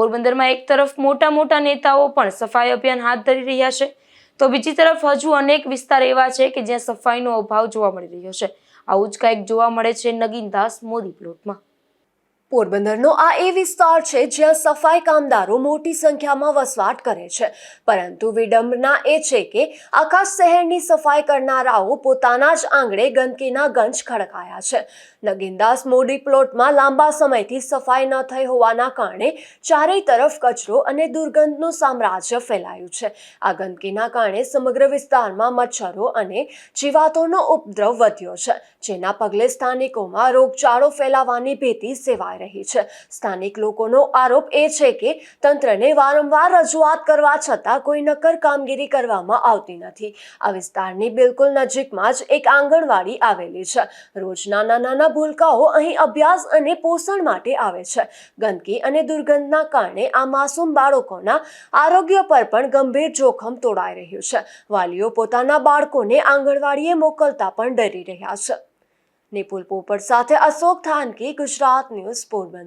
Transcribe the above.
પોરબંદરમાં એક તરફ મોટા મોટા નેતાઓ પણ સફાઈ અભિયાન હાથ ધરી રહ્યા છે, તો બીજી તરફ હજુ અનેક વિસ્તાર એવા છે કે જ્યાં સફાઈનો અભાવ જોવા મળી રહ્યો છે. આવું જ કંઈક જોવા મળે છે નગીનદાસ મોદી પ્લોટમાં. પોરબંદરનો આ એ વિસ્તાર છે જ્યાં સફાઈ કામદારો મોટી સંખ્યામાં વસવાટ કરે છે, પરંતુ વિડંબના એ છે કે આખા શહેરની સફાઈ કરનારાઓ પોતાના જ આંગણે ગંદકીના ગંજ ખડકાયા છે. નગીનદાસ મોદી પ્લોટમાં લાંબા સમયથી સફાઈ ન થઈ હોવાના કારણે ચારેય તરફ કચરો અને દુર્ગંધનું સામ્રાજ્ય ફેલાયું છે. આ ગંદકીના કારણે સમગ્ર વિસ્તારમાં મચ્છરો અને જીવાતોનો ઉપદ્રવ વધ્યો છે, જેના પગલે સ્થાનિકોમાં રોગચાળો ફેલાવાની ભીતિ સેવાઈ રહી છે. સ્થાનિક લોકોનો આરોપ એ છે કે તંત્રને વારંવાર રજૂઆત કરવા છતાં કોઈ નક્કર કામગીરી કરવામાં આવતી નથી. આ વિસ્તારની બિલકુલ નજીકમાં જ એક આંગણવાડી આવેલી છે. રોજ નાના નાના ભૂલકાઓ અહીં અભ્યાસ અને પોષણ માટે આવે છે. ગંદકી અને દુર્ગંધના કારણે આ માસૂમ બાળકોના આરોગ્ય પર પણ ગંભીર જોખમ તોડાઈ રહ્યું છે. વાલીઓ પોતાના બાળકોને આંગણવાડીએ મોકલતા પણ ડરી રહ્યા છે. નિપુલ પોપટ સાથે અશોક થાનકી, ગુજરાત ન્યૂઝ, પોરબંદર.